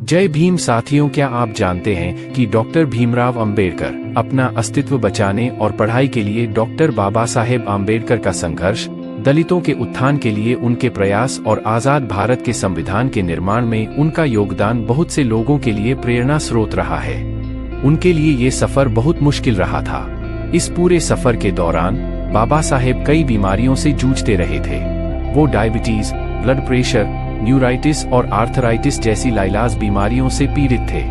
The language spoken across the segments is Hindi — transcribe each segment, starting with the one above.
जय भीम साथियों, क्या आप जानते हैं कि डॉक्टर भीमराव अंबेडकर अपना अस्तित्व बचाने और पढ़ाई के लिए डॉक्टर बाबा साहेब अंबेडकर का संघर्ष, दलितों के उत्थान के लिए उनके प्रयास और आजाद भारत के संविधान के निर्माण में उनका योगदान बहुत से लोगों के लिए प्रेरणा स्रोत रहा है। उनके लिए ये सफर बहुत मुश्किल रहा था। इस पूरे सफर के दौरान बाबा साहेब कई बीमारियों से जूझते रहे थे। वो डायबिटीज, ब्लड प्रेशर, न्यूराइटिस और आर्थराइटिस जैसी लाइलाज बीमारियों से पीड़ित थे।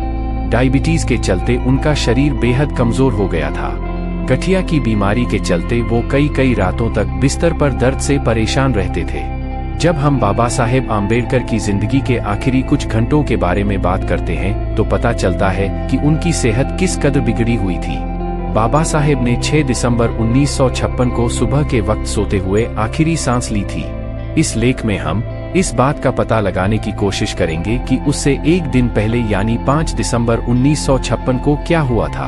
डायबिटीज के चलते उनका शरीर बेहद कमजोर हो गया था। गठिया की बीमारी के चलते वो कई रातों तक बिस्तर पर दर्द से परेशान रहते थे। जब हम बाबा साहेब आम्बेडकर की जिंदगी के आखिरी कुछ घंटों के बारे में बात करते हैं तो पता चलता है कि उनकी सेहत किस कदर बिगड़ी हुई थी। बाबा साहेब ने 6 दिसंबर 1956 को सुबह के वक्त सोते हुए आखिरी सांस ली थी। इस लेख में हम इस बात का पता लगाने की कोशिश करेंगे कि उससे एक दिन पहले यानी 5 दिसंबर 1956 को क्या हुआ था।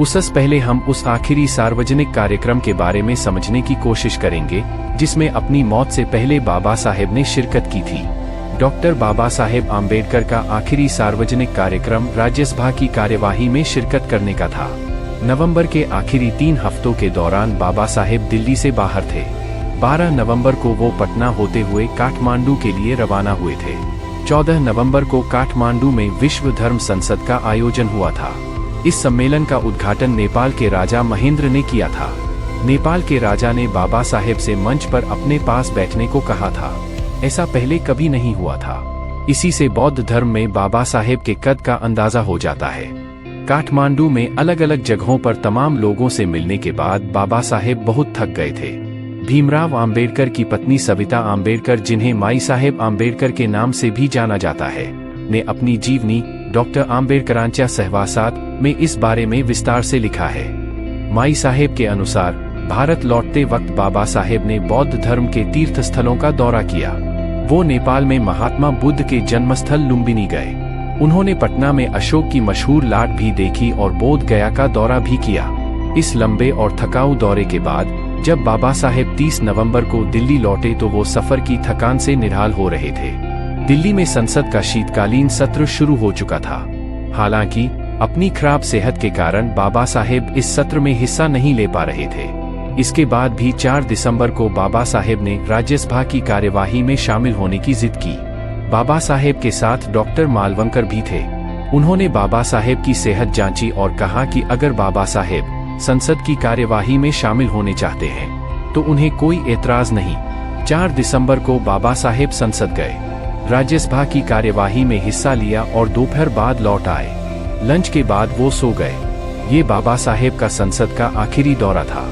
उससे पहले हम उस आखिरी सार्वजनिक कार्यक्रम के बारे में समझने की कोशिश करेंगे जिसमें अपनी मौत से पहले बाबा साहेब ने शिरकत की थी। डॉक्टर बाबा साहेब आम्बेडकर का आखिरी सार्वजनिक कार्यक्रम राज्यसभा की कार्यवाही में शिरकत करने का था। नवंबर के आखिरी 3 हफ्तों के दौरान बाबा साहेब दिल्ली से बाहर थे। 12 नवंबर को वो पटना होते हुए काठमांडू के लिए रवाना हुए थे। 14 नवंबर को काठमांडू में विश्व धर्म संसद का आयोजन हुआ था। इस सम्मेलन का उद्घाटन नेपाल के राजा महेंद्र ने किया था। नेपाल के राजा ने बाबा साहेब से मंच पर अपने पास बैठने को कहा था। ऐसा पहले कभी नहीं हुआ था। इसी से बौद्ध धर्म में बाबा साहेब के कद का अंदाजा हो जाता है। काठमांडू में अलग अलग जगहों पर तमाम लोगों से मिलने के बाद बाबा साहेब बहुत थक गए थे। भीमराव आम्बेडकर की पत्नी सविता आम्बेडकर, जिन्हें माई साहेब आम्बेडकर के नाम से भी जाना जाता है, ने अपनी जीवनी डॉक्टर आम्बेडकरांच्या सहवासात में इस बारे में विस्तार से लिखा है। माई साहेब के अनुसार भारत लौटते वक्त बाबा साहेब ने बौद्ध धर्म के तीर्थ स्थलों का दौरा किया। वो नेपाल में महात्मा बुद्ध के जन्मस्थल लुम्बिनी गए। उन्होंने पटना में अशोक की मशहूर लाट भी देखी और बोध गया का दौरा भी किया। इस लंबे और थकाऊ दौरे के बाद जब बाबा साहेब 30 नवंबर को दिल्ली लौटे तो वो सफर की थकान से निढाल हो रहे थे। दिल्ली में संसद का शीतकालीन सत्र शुरू हो चुका था। हालांकि अपनी खराब सेहत के कारण बाबा साहेब इस सत्र में हिस्सा नहीं ले पा रहे थे। इसके बाद भी 4 दिसंबर को बाबा साहेब ने राज्यसभा की कार्यवाही में शामिल होने की जिद की। बाबा साहेब के साथ डॉक्टर मालवंकर भी थे। उन्होंने बाबा साहेब की सेहत जांची और कहा कि अगर बाबा साहेब संसद की कार्यवाही में शामिल होने चाहते हैं तो उन्हें कोई एतराज नहीं। 4 दिसंबर को बाबा साहेब संसद गए, राज्यसभा की कार्यवाही में हिस्सा लिया और दोपहर बाद लौट आए। लंच के बाद वो सो गए। ये बाबा साहेब का संसद का आखिरी दौरा था।